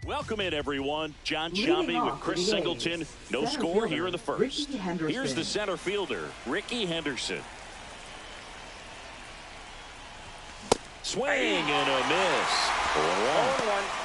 Welcome in, everyone. John Shambi with Chris Singleton. No score here in the first. Here's the center fielder, Ricky Henderson. Swing and a miss. 0-1.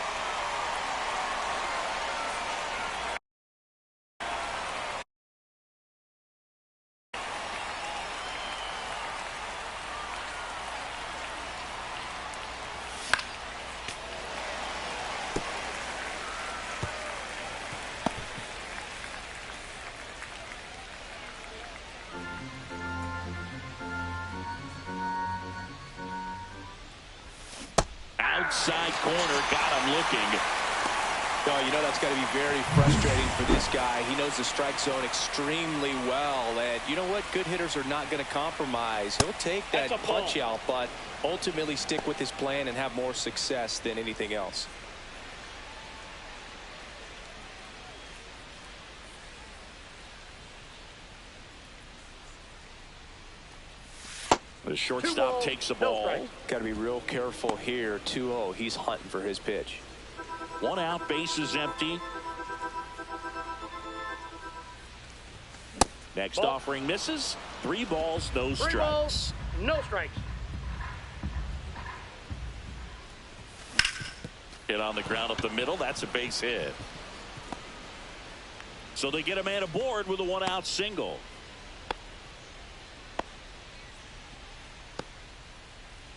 Outside corner, got him looking. Oh, you know that's got to be very frustrating for this guy. He knows the strike zone extremely well, and you know what? Good hitters are not going to compromise. He'll take that punch out, but ultimately stick with his plan and have more success than anything else. The shortstop takes the ball. Got to be real careful here. 2-0. He's hunting for his pitch. 1 out, bases empty. Next offering misses. 3 balls, no strikes. 3 balls, no strikes. Hit on the ground up the middle. That's a base hit. So they get a man aboard with a 1 out single.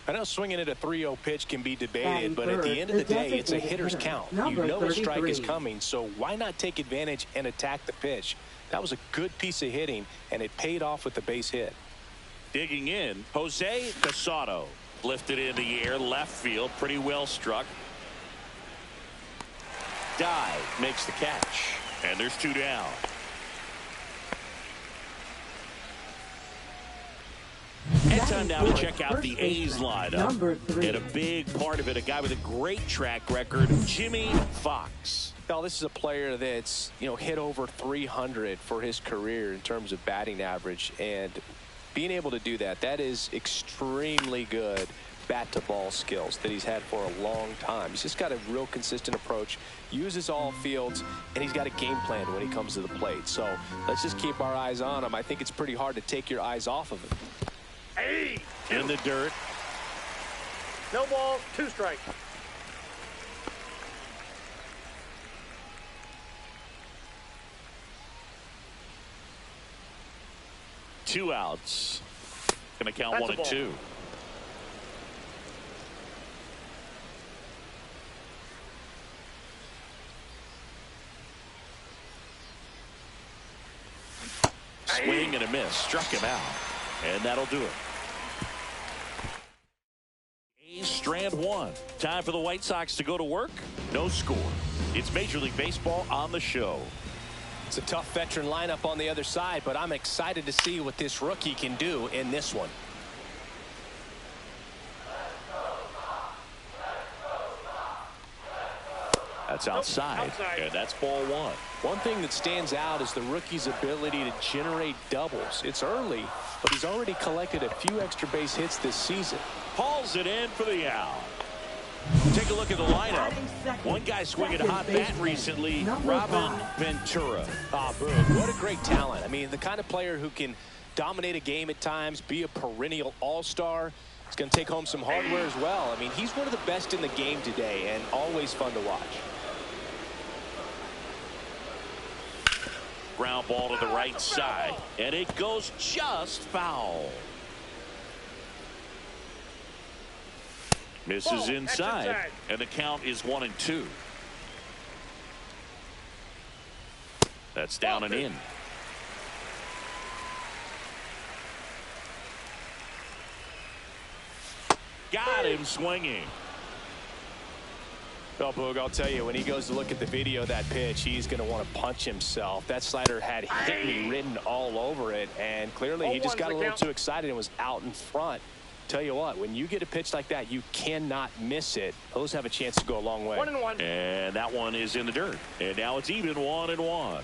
I know swinging at a 3-0 pitch can be debated, but at the end of the day, it's a hitter's count. You know a strike is coming, so why not take advantage and attack the pitch? That was a good piece of hitting, and it paid off with the base hit. Digging in, Jose Casado. Lifted in the air, left field, pretty well struck. Dive makes the catch, and there's 2 down. And time now to check out the A's lineup. And a big part of it, a guy with a great track record, Jimmy Fox. Well, this is a player that's, hit over 300 for his career in terms of batting average. And being able to do that, that is extremely good bat-to-ball skills that he's had for a long time. He's just got a real consistent approach, uses all fields, and he's got a game plan when he comes to the plate. So let's just keep our eyes on him. I think it's pretty hard to take your eyes off of him. In the dirt. No balls, 2 strikes. Two outs. Gonna count 1 and 2. Swing and a miss. Struck him out. And that'll do it. A's strand 1. Time for the White Sox to go to work. No score. It's Major League Baseball on the show. It's a tough veteran lineup on the other side, but I'm excited to see what this rookie can do in this one. That's outside. And that's ball 1. One thing that stands out is the rookie's ability to generate doubles. It's early, but he's already collected a few extra base hits this season. Hauls it in for the out. Take a look at the lineup. One guy swinging a hot bat recently, Robin Ventura. Boog, what a great talent. I mean, the kind of player who can dominate a game at times, be a perennial all-star. He's going to take home some hardware as well. I mean, he's one of the best in the game today and always fun to watch. Ground ball to the right side, and it goes just foul. Misses inside, and the count is 1 and 2. That's down and in. Got him swinging. Well, Boog, I'll tell you, when he goes to look at the video of that pitch, he's going to want to punch himself. That slider had "hit me" written all over it, and clearly he just got a little too excited and was out in front. Tell you what, when you get a pitch like that, you cannot miss it. Those have a chance to go a long way. 1 and 1. And that one is in the dirt. And now it's even 1 and 1.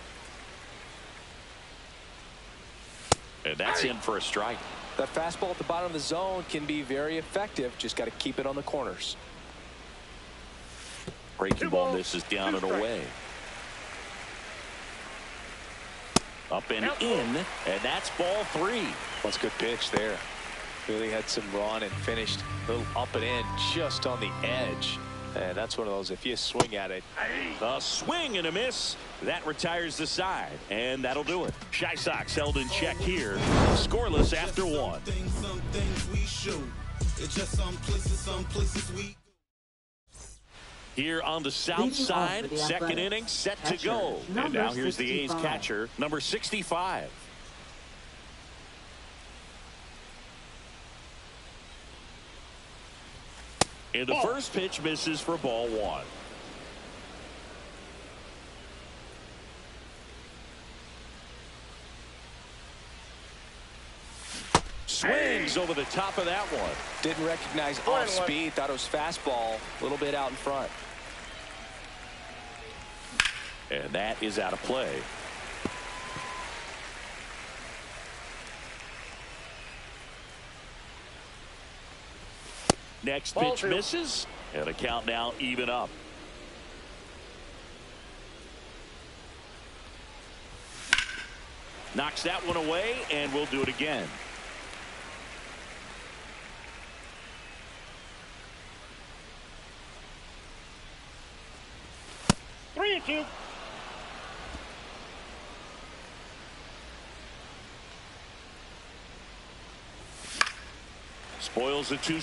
And that's in for a strike. That fastball at the bottom of the zone can be very effective. Just got to keep it on the corners. Breaking ball misses down and away. Up and in, and that's ball 3. That's a good pitch there. Really had some run and finished a little up and in just on the edge. And that's one of those, if you swing at it. A swing and a miss. That retires the side, and that'll do it. Shy Sox held in check here. Scoreless after 1. Here on the south side, second inning set to go. And now here's the A's catcher, number 65. And the first pitch misses for ball 1. Swings over the top of that one. Didn't recognize off speed. Thought it was fastball. A little bit out in front. And that is out of play. Next pitch misses. And a count now even up. Knocks that one away, and we'll do it again. Three and two. Spoils the 2.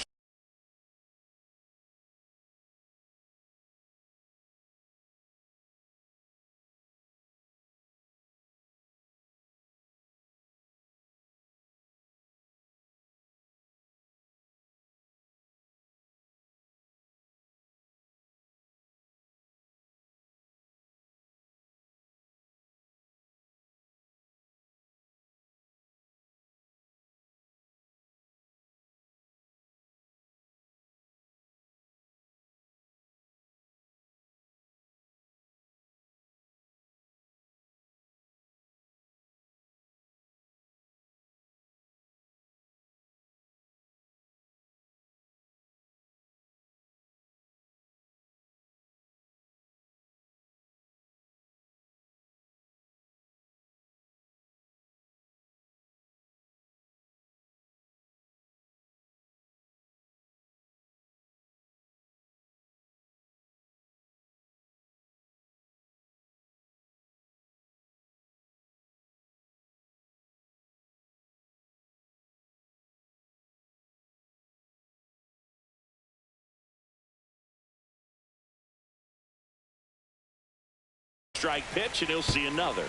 Strike pitch, and he'll see another.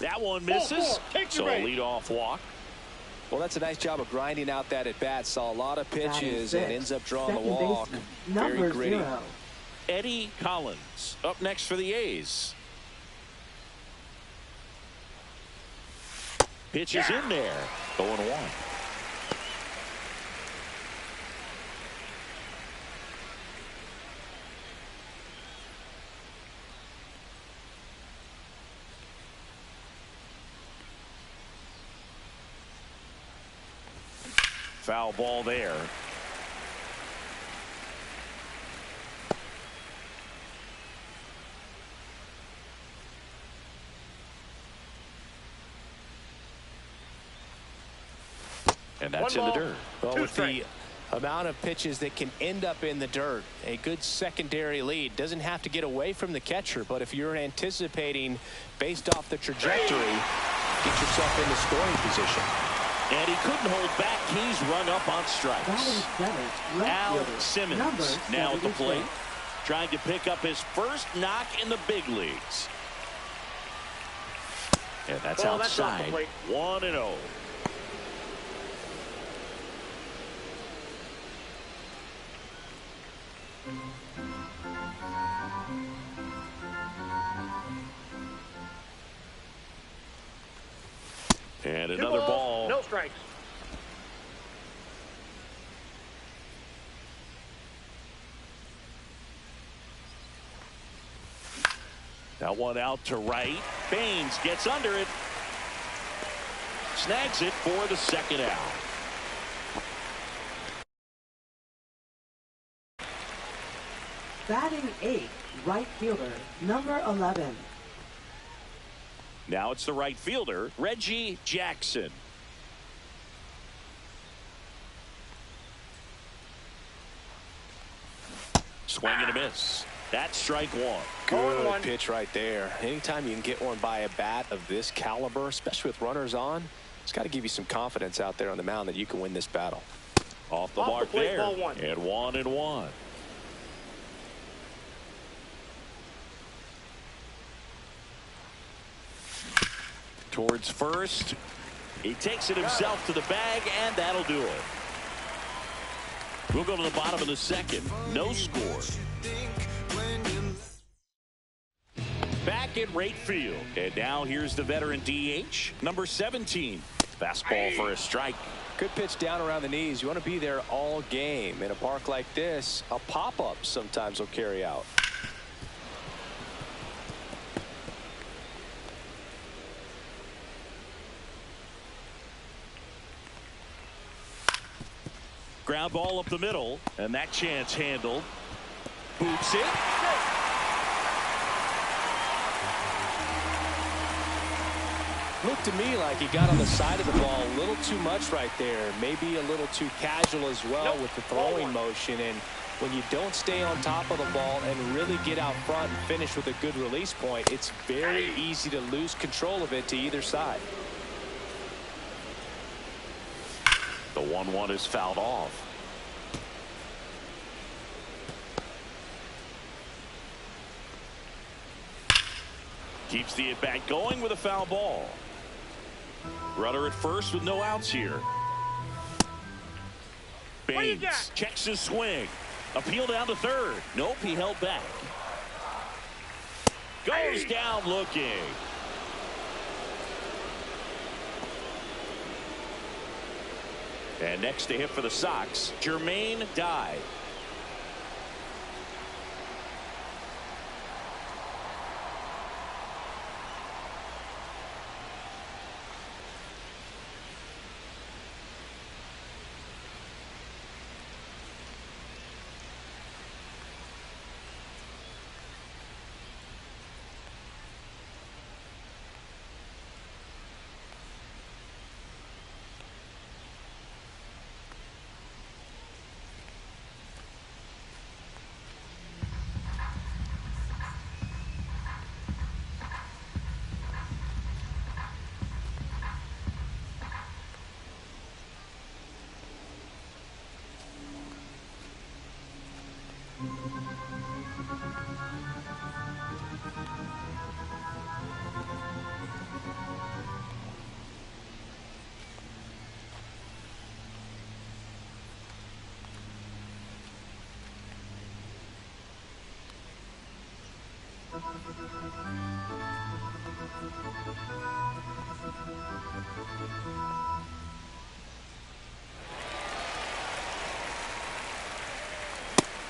That one misses. So a leadoff walk. Well, that's a nice job of grinding out that at bat. Saw a lot of pitches and ends up drawing the walk. Very gritty. Eddie Collins up next for the A's. Pitch is in there. 0-1. Foul ball there. And that's in the dirt. Well, with the amount of pitches that can end up in the dirt, a good secondary lead. Doesn't have to get away from the catcher, but if you're anticipating based off the trajectory, get yourself into scoring position. And he couldn't hold back. He's run up on strikes. Al Simmons now at the plate, trying to pick up his first knock in the big leagues. And that's outside. 1-0. And another ball. No strikes. That one out to right. Baines gets under it. Snags it for the second out. Batting 8th, right fielder, number 11. Now it's the right fielder, Reggie Jackson. Swing and a miss. That's strike one. Good pitch right there. Anytime you can get one by a bat of this caliber, especially with runners on, it's got to give you some confidence out there on the mound that you can win this battle. Off the mark there. And 1-1. Towards first. He takes it himself to the bag, and that'll do it. We'll go to the bottom of the second. No score. Back at right field. And now here's the veteran DH, number 17. Fastball for a strike. Good pitch down around the knees. You want to be there all game. In a park like this, a pop-up sometimes will carry out. Ground ball up the middle, and that chance handled. Boots it. Looked to me like he got on the side of the ball a little too much right there. Maybe a little too casual as well with the throwing motion. And when you don't stay on top of the ball and really get out front and finish with a good release point, it's very easy to lose control of it to either side. The 1-1 is fouled off. Keeps the at-bat going with a foul ball. Runner at first with no outs here. Baines checks his swing. Appeal down to third. Nope, he held back. Goes down looking. And next to hit for the Sox, Jermaine Dye.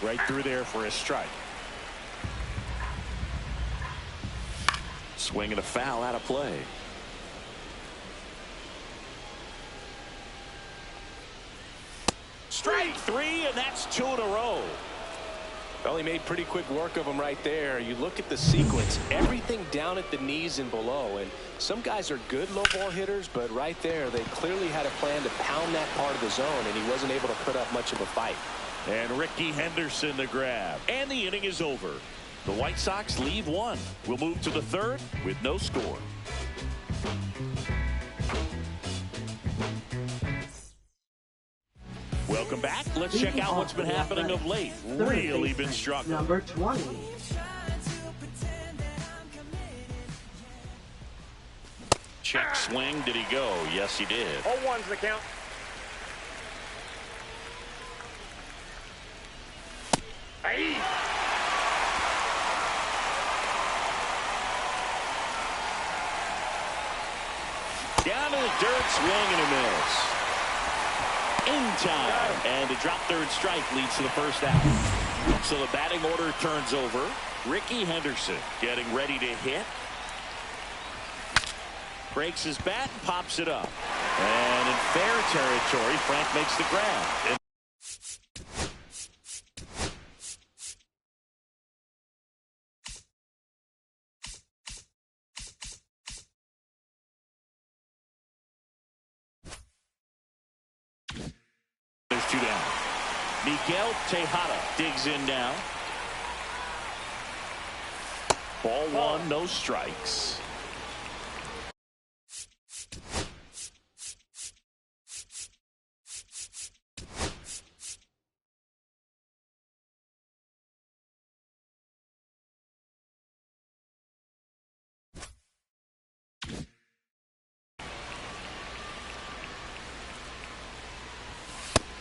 Right through there for a strike. Swing and a foul out of play. Strike three, and that's 2 in a row. Well, he made pretty quick work of him right there. You look at the sequence, everything down at the knees and below. And some guys are good low ball hitters, but right there, they clearly had a plan to pound that part of the zone, and he wasn't able to put up much of a fight. And Ricky Henderson the grab. And the inning is over. The White Sox leave one. We'll move to the third with no score. Welcome back. Let's check out what's been happening of late. Really been struggling. Number 20. Check swing. Did he go? Yes, he did. 0-1's the count. Down to the dirt, swing and a miss. In time, and a drop third strike leads to the first out. So the batting order turns over. Ricky Henderson getting ready to hit. Breaks his bat and pops it up. And in fair territory, Frank makes the grab. There's two down. Miguel Tejada digs in now. Ball one, no strikes.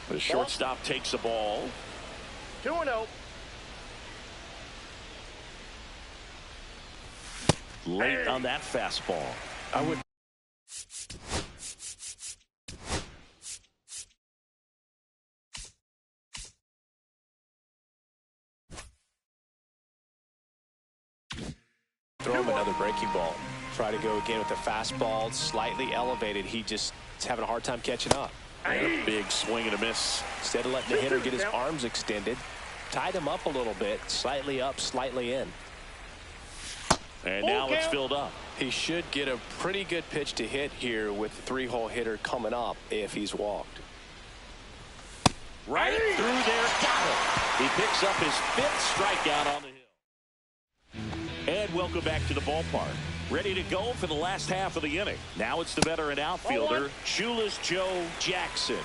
The shortstop takes the ball. 2-0. Late on that fastball. I would. Throw him another breaking ball. Try to go again with the fastball, slightly elevated. He just is having a hard time catching up. And a big swing and a miss. Instead of letting the hitter get his arms extended, tied him up a little bit, slightly up, slightly in. And now it's filled up. He should get a pretty good pitch to hit here with the three-hole hitter coming up if he's walked. Right through there, got it. He picks up his 5th strikeout on the hill. And welcome back to the ballpark. Ready to go for the last half of the inning. Now it's the veteran outfielder, Shoeless Joe Jackson.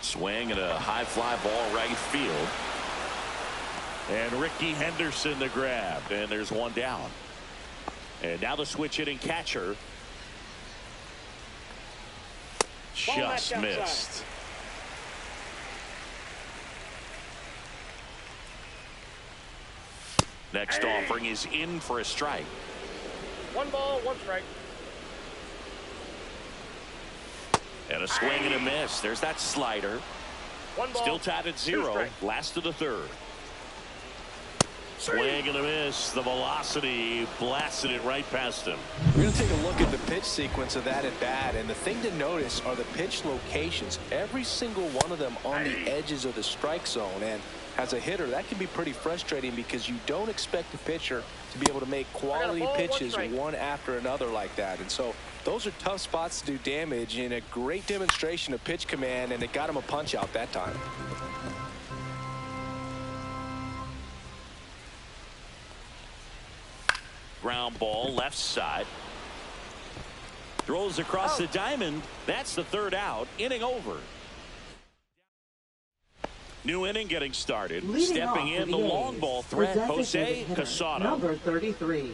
Swing and a high fly ball right field. And Ricky Henderson the grab. And there's one down. And now the switch hitting catcher. Just missed. Next offering is in for a strike. 1 ball, 1 strike. And a swing and a miss. There's that slider. 1 ball, Still tied at 0. Last of the 3rd. Swing and a miss. The velocity blasted it right past him. We're going to take a look at the pitch sequence of that at bat, and the thing to notice are the pitch locations. Every single one of them on the edges of the strike zone. And as a hitter, that can be pretty frustrating because you don't expect a pitcher to be able to make quality pitches one after another like that. And so those are tough spots to do damage, and a great demonstration of pitch command, and it got him a punch out that time. Ground ball left side. Throws across the diamond. That's the 3rd out. Inning over. New inning getting started. Leading Stepping in the long ball threat, Jose Casado. Number 33.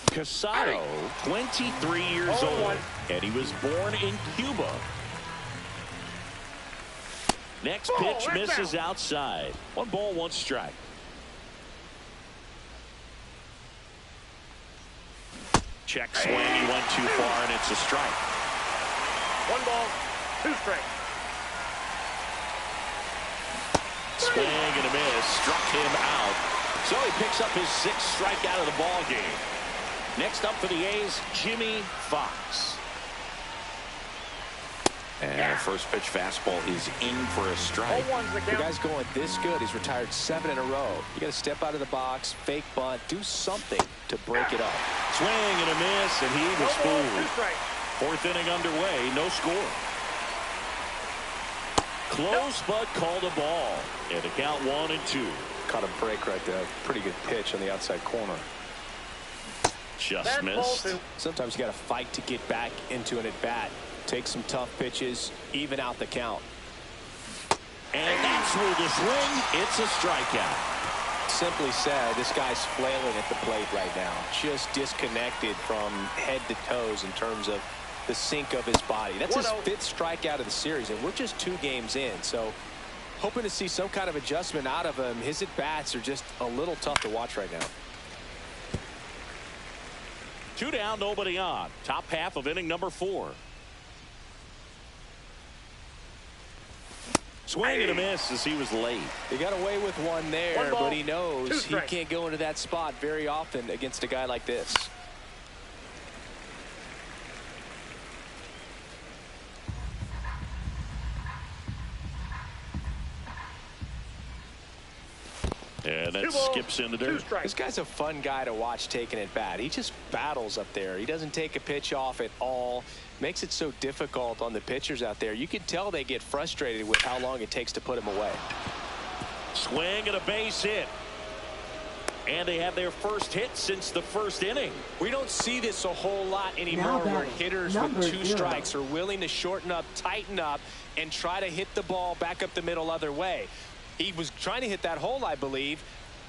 Casado, 23 years old, and he was born in Cuba. Next pitch misses outside. 1 ball, 1 strike. Check swing. He went too far, and it's a strike. 1 ball, 2 strikes. Swing and a miss. Struck him out. So he picks up his 6th strikeout of the ball game. Next up for the A's, Jimmy Fox. And first pitch fastball is in for a strike. The guy's going this good. He's retired 7 in a row. You got to step out of the box, fake bunt, do something to break it up. Swing and a miss, and he was fooled. 4th inning underway, no score. Close, but called a ball. And the count 1-2. Caught a break right there. Pretty good pitch on the outside corner. Just missed. Sometimes you got to fight to get back into an at-bat. Take some tough pitches, even out the count. And that's through the swing. It's a strikeout. Simply said, this guy's flailing at the plate right now. Just disconnected from head to toes in terms of the sink of his body. That's his 5th strikeout of the series, and we're just 2 games in. So hoping to see some kind of adjustment out of him. His at-bats are just a little tough to watch right now. 2 down, nobody on. Top half of inning number 4. Swing and a miss as he was late. He got away with one there, One ball, but he knows 2 he strikes. can't go into that spot very often against a guy like this. And that 2 balls, skips in the 2 dirt. strikes. This guy's a fun guy to watch taking at bat. He just battles up there. He doesn't take a pitch off at all. Makes it so difficult on the pitchers out there. You can tell they get frustrated with how long it takes to put him away. Swing and a base hit. And they have their first hit since the first inning. We don't see this a whole lot anymore where hitters with 2 strikes are willing to shorten up, tighten up, and try to hit the ball back up the middle other way. He was trying to hit that hole, I believe.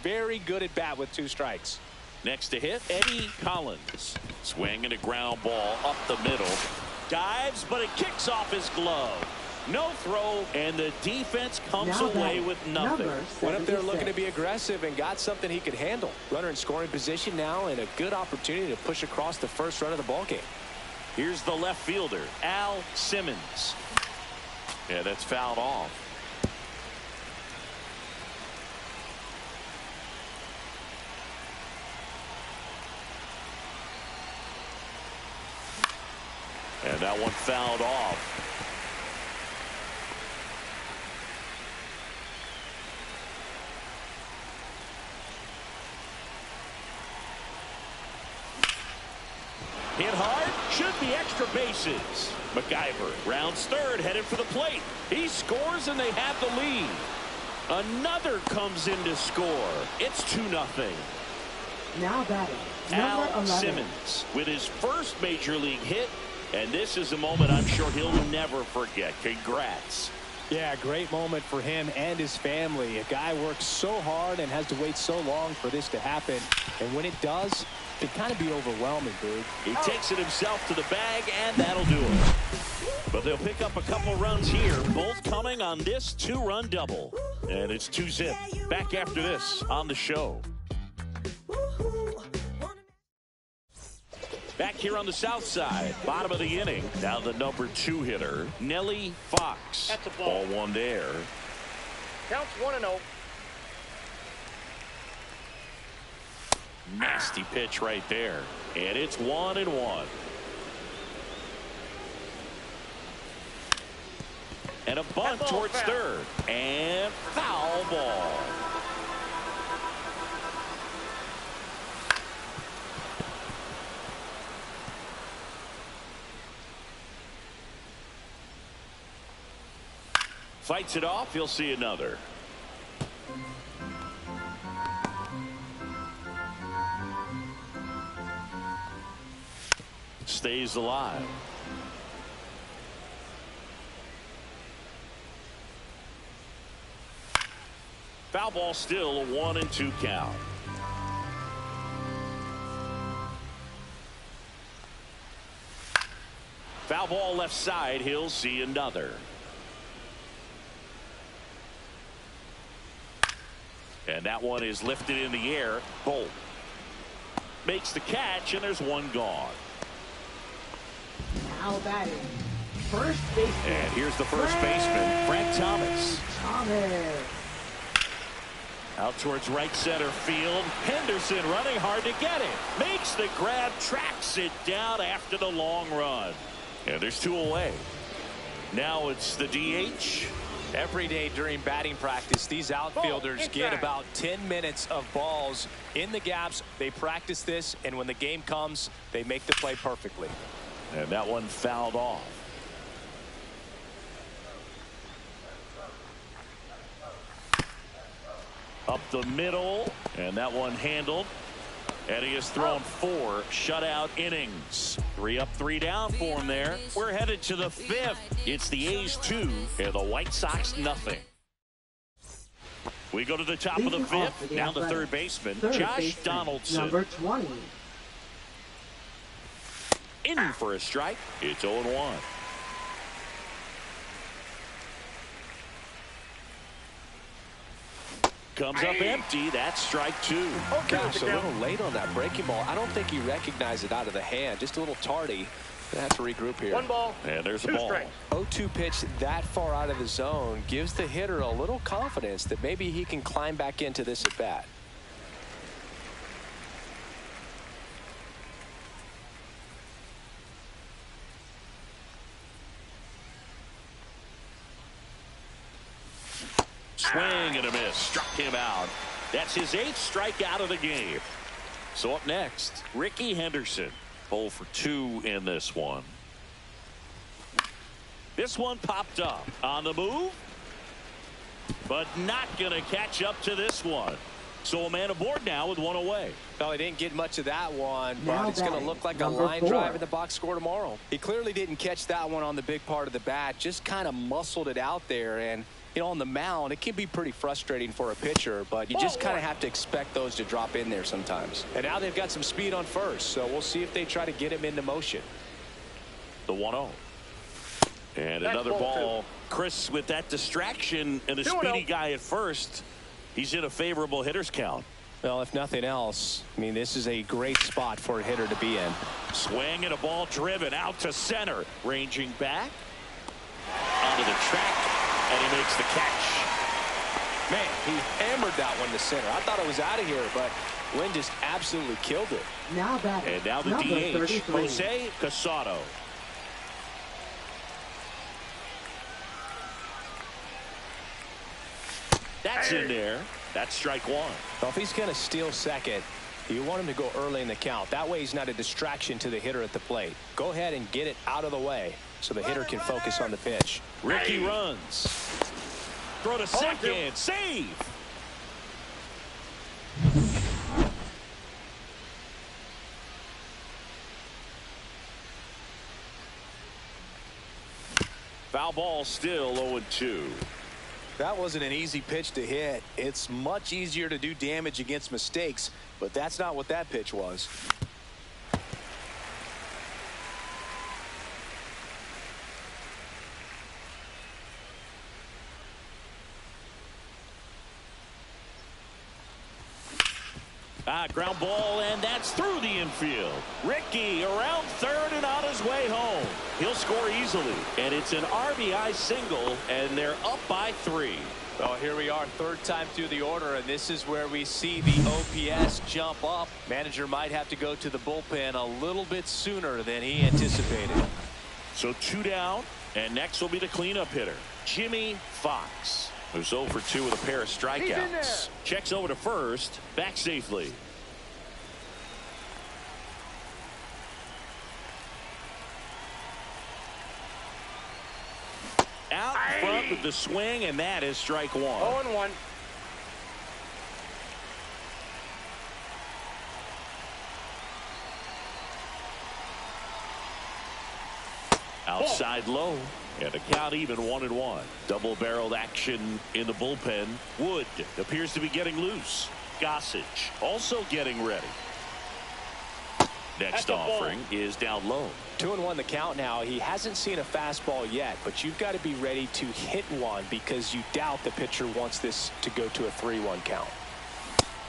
Very good at bat with 2 strikes. Next to hit, Eddie Collins. Swing and a ground ball up the middle. Dives, but it kicks off his glove. No throw, and the defense comes away with nothing. Went up there looking to be aggressive and got something he could handle. Runner in scoring position now, and a good opportunity to push across the first run of the ballgame. Here's the left fielder, Al Simmons. Yeah, that's fouled off. And that one fouled off. Hit hard, should be extra bases. MacGyver rounds third, headed for the plate. He scores and they have the lead. Another comes in to score. It's 2-0. Now batting, Al number 11. Simmons with his first major league hit, and this is a moment I'm sure he'll never forget. Congrats. Yeah, great moment for him and his family. A guy works so hard and has to wait so long for this to happen. And when it does, it can kind of be overwhelming, dude. He takes it himself to the bag, and that'll do it. But they'll pick up a couple runs here, both coming on this 2-run double. And it's 2-zip. Back after this on the show. Back here on the south side, bottom of the inning. Now the number 2 hitter, Nelly Fox. That's a ball. Ball 1 there. Counts 1-0. Nasty pitch right there. And it's 1-1. And a bunt Ball towards foul. third. And foul ball. Fights it off. He'll see another. Stays alive. Foul ball still, a 1-2 count. Foul ball left side. He'll see another. And that one is lifted in the air. Bolt makes the catch, and there's one gone. Now batting, first baseman. And here's the first baseman, Frank Thomas. Out towards right center field. Henderson running hard to get it. Makes the grab, tracks it down after the long run. And there's 2 away. Now it's the DH. Every day during batting practice, these outfielders get about 10 minutes of balls in the gaps. They practice this, and when the game comes, they make the play perfectly. And that one fouled off. Up the middle, and that one handled. And he has thrown 4 shutout innings. 3 up, 3 down for him there. We're headed to the 5th. It's the A's 2 and the White Sox nothing. We go to the top of the 5th. Now the third baseman, Josh Donaldson. Number 20. In for a strike. It's 0-1. Comes up empty. That's strike 2. Gosh, a little late on that breaking ball. I don't think he recognized it out of the hand. Just a little tardy. They have to regroup here. 1 ball. And there's a 2 ball. strikes. 0-2 pitch that far out of the zone gives the hitter a little confidence that maybe he can climb back into this at bat. Swing and a miss. Struck him out. That's his 8th strikeout of the game. So up next, Ricky Henderson. 0 for 2 in this one. This one popped up on the move, but not going to catch up to this one. So a man aboard now with 1 away. Well, he didn't get much of that one, but Now it's going to look like a line 4. drive in the box score tomorrow. He clearly didn't catch that one on the big part of the bat, just kind of muscled it out there. And, you know, on the mound, it can be pretty frustrating for a pitcher, but you just kind of have to expect those to drop in there sometimes. And now they've got some speed on first, so we'll see if they try to get him into motion. The 1-0. And another ball. Chris, with that distraction and the speedy guy at first, he's in a favorable hitter's count. Well, if nothing else, I mean, this is a great spot for a hitter to be in. Swing and a ball driven out to center. Ranging back. Onto the track. And he makes the catch. Man, he hammered that one to center. I thought it was out of here, but Wynn just absolutely killed it. Now batting. And now the number DH, 33. Jose Casado. That's in there. That's strike 1. Well, if he's going to steal second, you want him to go early in the count. That way he's not a distraction to the hitter at the plate. Go ahead and get it out of the way so the hitter can focus on the pitch. Ricky runs. Throw to second. Save. Foul ball, still 0-2. That wasn't an easy pitch to hit. It's much easier to do damage against mistakes, but that's not what that pitch was. Ground ball, and that's through the infield. Ricky around third and on his way home. He'll score easily, and it's an RBI single, and they're up by 3. Well, here we are, third time through the order, and this is where we see the OPS jump up. Manager might have to go to the bullpen a little bit sooner than he anticipated. So 2 down, and next will be the cleanup hitter, Jimmy Fox, who's 0 for 2 with a pair of strikeouts. Checks over to first, back safely. Out front with the swing, and that is strike 1. 0-1. Outside low, and the count even 1-1. Double-barreled action in the bullpen. Wood appears to be getting loose. Gossage also getting ready. Next offering is down low. 2-1 the count now. He hasn't seen a fastball yet, but you've got to be ready to hit one because you doubt the pitcher wants this to go to a 3-1 count.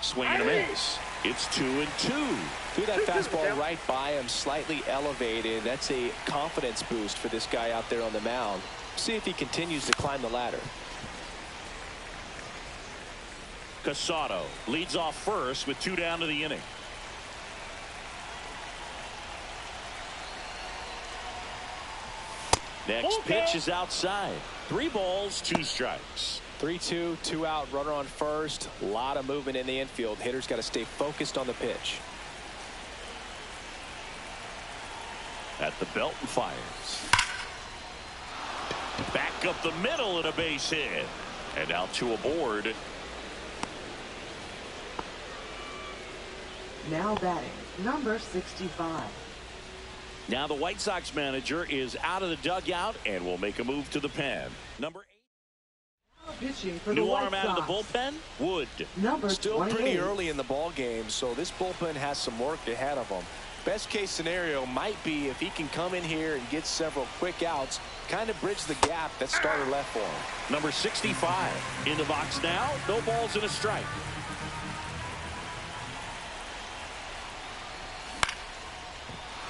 Swing and a miss. It's 2-2. Threw that fastball right by him, slightly elevated. That's a confidence boost for this guy out there on the mound. See if he continues to climb the ladder. Casado leads off first with 2 down to the inning. Next pitch is outside. 3 balls, 2 strikes. 3-2, 2 out, runner on first. A lot of movement in the infield. Hitter's got to stay focused on the pitch. At the belt and fires. Back up the middle and a base hit. And now 2 aboard. Now batting, number 65. Now the White Sox manager is out of the dugout and will make a move to the pen. Number 8. Pitching for the New White arm out of the Sox. bullpen. Wood. Number Still 28. pretty early in the ball game, so this bullpen has some work ahead of them. Best case scenario might be if he can come in here and get several quick outs, kind of bridge the gap that starter left for him. Number 65 in the box now. No balls and a strike.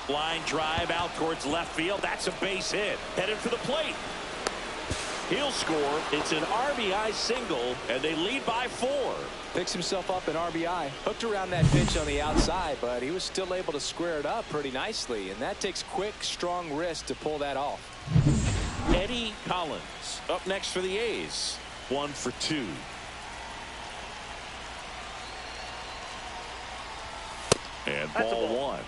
Line drive out towards left field. That's a base hit. Headed for the plate. He'll score. It's an RBI single, and they lead by 4. Picks himself up an RBI. Hooked around that pitch on the outside, but he was still able to square it up pretty nicely, and that takes quick, strong wrist to pull that off. Eddie Collins up next for the A's. 1 for 2. And ball 1.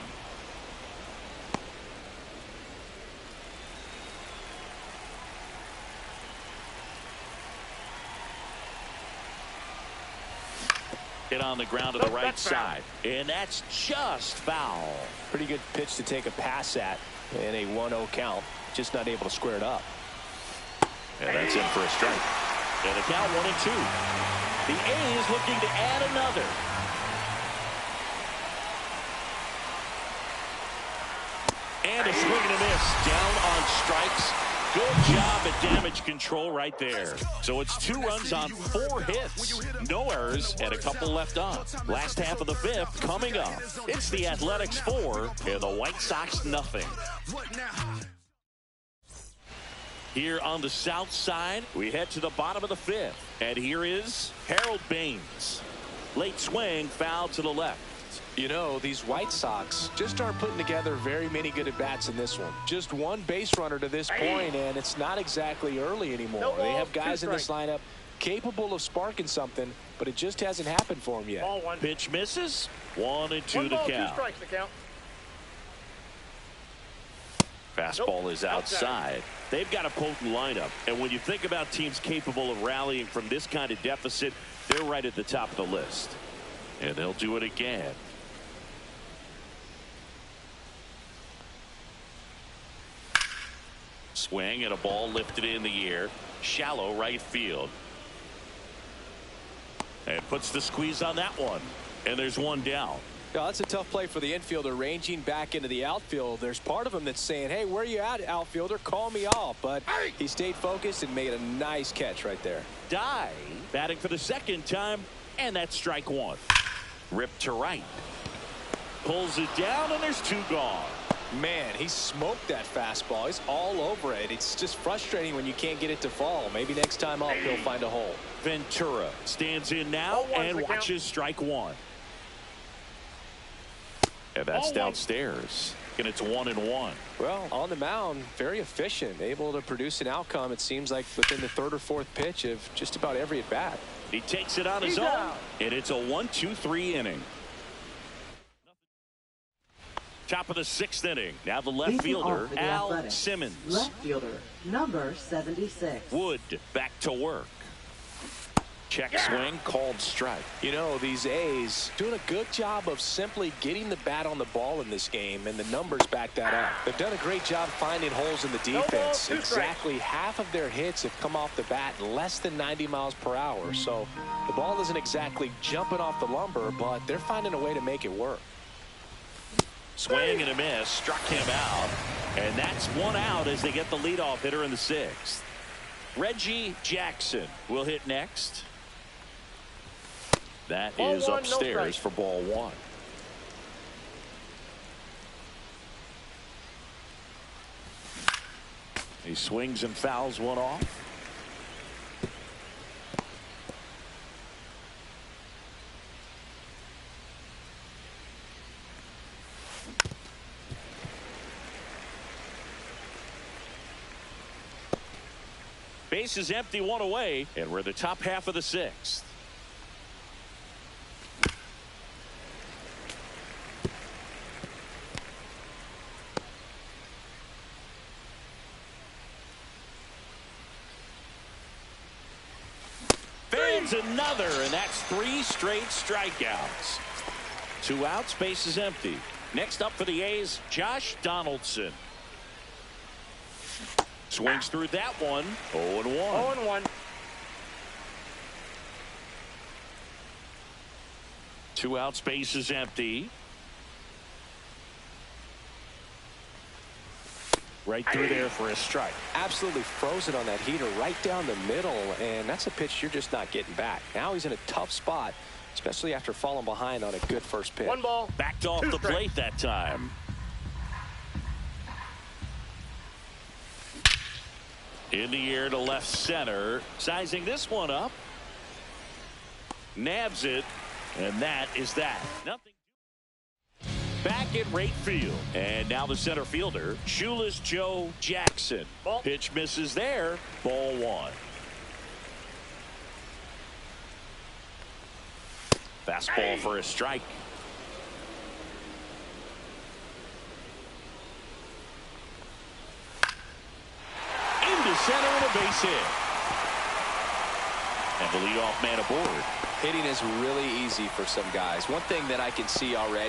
Hit on the ground to the right side. And that's just foul. Pretty good pitch to take a pass at in a 1-0 count. Just not able to square it up. And that's in for a strike. And the count 1-2. The A's looking to add another. And a swing and a miss. Down on strikes. Good job at damage control right there. So it's 2 runs on 4 hits. No errors and a couple left on. Last half of the 5th coming up. It's the Athletics 4 and the White Sox nothing. Here on the south side, we head to the bottom of the 5th. And here is Harold Baines. Late swing, foul to the left. You know, these White Sox just aren't putting together very many good at-bats in this one. Just one base runner to this point, and it's not exactly early anymore. They have guys in this lineup capable of sparking something, but it just hasn't happened for them yet. Ball 1. Pitch misses. 1-2 to count. 2 strikes to count. Fastball is outside. They've got a potent lineup, and when you think about teams capable of rallying from this kind of deficit, they're right at the top of the list. And they'll do it again. Swing and a ball lifted in the air. Shallow right field. And puts the squeeze on that one. And there's 1 down. Yeah, that's a tough play for the infielder, ranging back into the outfield. There's part of him that's saying, hey, where you at, outfielder? Call me off. But he stayed focused and made a nice catch right there. Die batting for the 2nd time, and that's strike 1. Ripped to right. Pulls it down, and there's 2 gone. Man, he smoked that fastball. He's all over it. It's just frustrating when you can't get it to fall. Maybe next time up he'll find a hole. Ventura stands in now and watches strike 1. And that's downstairs. And it's 1-1. Well, on the mound, very efficient, able to produce an outcome, it seems like, within the 3rd or 4th pitch of just about every at-bat. He takes it on his own, and it's a 1-2-3 inning. Top of the 6th inning. Now the left fielder, Al Simmons. Left fielder, number 76. Wood back to work. Check swing, called strike. You know, these A's doing a good job of simply getting the bat on the ball in this game, and the numbers back that up. They've done a great job finding holes in the defense. Exactly half of their hits have come off the bat less than 90 miles per hour. So the ball isn't exactly jumping off the lumber, but they're finding a way to make it work. Swing and a miss, struck him out, and that's 1 out as they get the leadoff hitter in the 6th. Reggie Jackson will hit next. That is upstairs for ball 1. He swings and fouls one off. Base is empty, 1 away, and we're in the top half of the 6th. Fans another, and that's 3 straight strikeouts. 2 outs, base is empty. Next up for the A's, Josh Donaldson. Swings through that one. 0-1. 0-1. 2 outs, base is empty. Right through there for a strike. Absolutely frozen on that heater right down the middle, and that's a pitch you're just not getting back. Now he's in a tough spot, especially after falling behind on a good first pitch. 1 ball. Backed off the plate that time. In the air to left center. Sizing this one up. Nabs it. And that is that. Nothing. Back at right field. And now the center fielder, Shoeless Joe Jackson. Ball. Pitch misses there. Ball one. Fastball for a strike. Into center and a base hit. And the leadoff man aboard. Hitting is really easy for some guys. One thing that I can see already